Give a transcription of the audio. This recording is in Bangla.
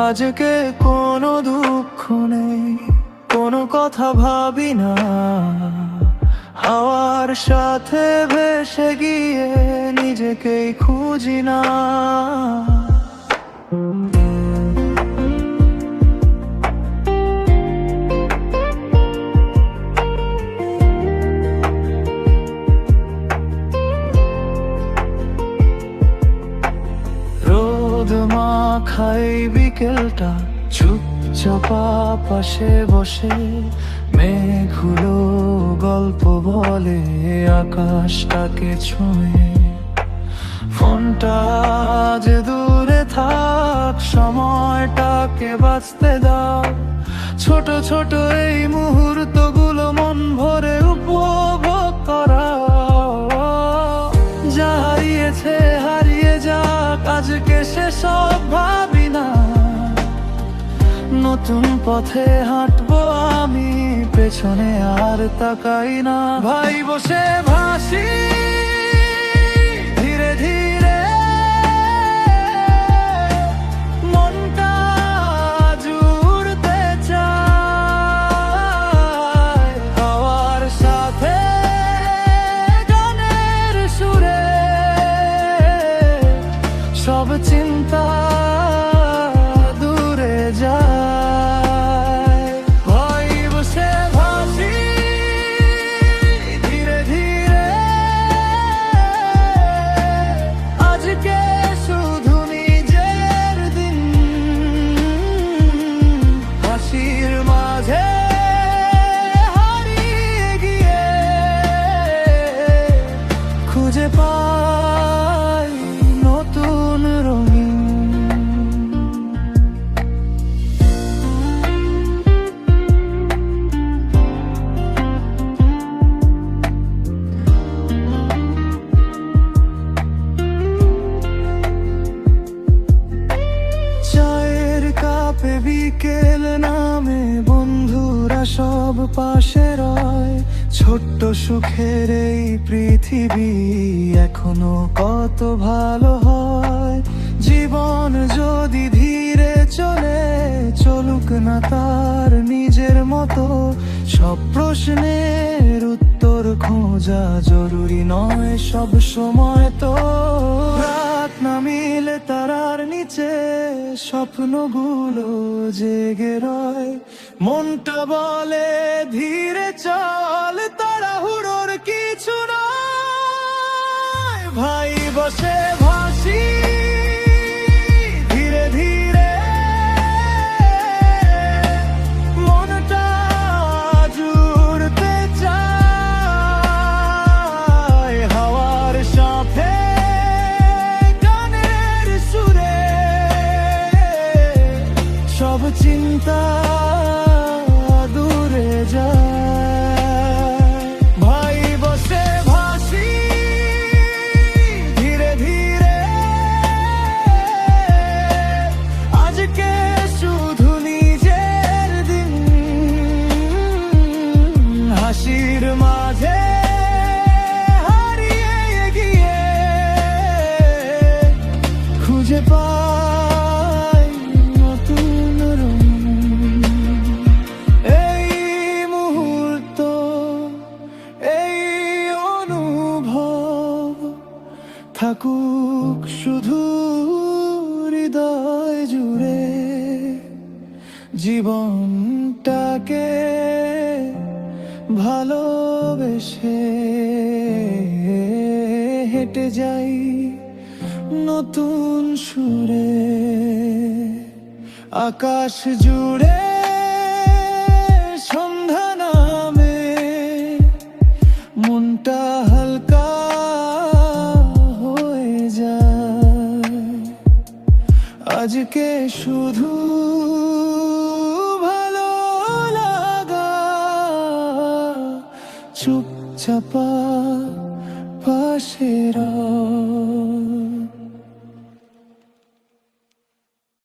আজকে কোনো দুঃখ নেই, কোনো কথা ভাবি না, হাওয়ার সাথে ভেসে গিয়ে নিজেকেই খুঁজি না। রোদ মাখাই বিকেলটা চুপচাপা পাশে বসে, মেঘগুলো গল্প বলে আকাশটাকে ছুঁয়ে। ফোনটা যে দূরে থাক, সময়টাকে বাঁচতে দাও। ছোট ছোট এই মুহূর্তগুলো মন ভরে উপভোগ করা। যা হারিয়েছে হারিয়ে যাক, আজকে সেসব ভাবি না। নতুন পথে হাঁটবো আমি, পেছনে আর তাকাই না। ভাই বসে ভাসি ধীরে ধীরে, মনটা জুড়তে চায় হাওয়ার সাথে, গানের সুরে। সব চিন্তা দূরে যায়। ভাই বসে ভাসি ধীরে ধীরে, আজকে শুধু নিজের দিন। হাসির মাঝে হারিয়ে গিয়ে খুঁজে পাই নতুন রঙিন। চায়ের কাপে বিকেল নামে, বন্ধুরা সব পাশে রয়। ছোট্ট সুখের এই পৃথিবী এখনো কত ভালো হয়। জীবন যদি ধীরে চলে, চলুক না তার নিজের মতো। সব প্রশ্নের উত্তর খোঁজা জরুরি নয় সব সময় তো। রাত না মিলে তারার নিচে স্বপ্নগুলো জেগে রয়। মনটা বলে ধীরে চল, তাড়াহুড়োর কিছু নয়। ভাই বসে ভাসি ধীরে ধীরে, মনটা জুড়তে চায় হাওয়ার সাথে, গানের সুরে। সব চিন্তা দূরে যায়। ভাই বসে ভাসি ধীরে ধীরে, আজকে শুধু নিজের দিন। হাসির মাঝে হারিয়ে গিয়ে খুঁজে পাই নতুন রঙ। এই মুহূর্ত, এই অনুভব থাকুক শুধু হৃদয় জুড়ে। জীবনটাকে ভালোবেসে হেঁটে যাই নতুন সুরে। আকাশ জুড়ে সন্ধ্যা নামে, মনটা হালকা হয়ে যায়। আজকে শুধু ভালো লাগা, চুপচাপা পাশে রয়।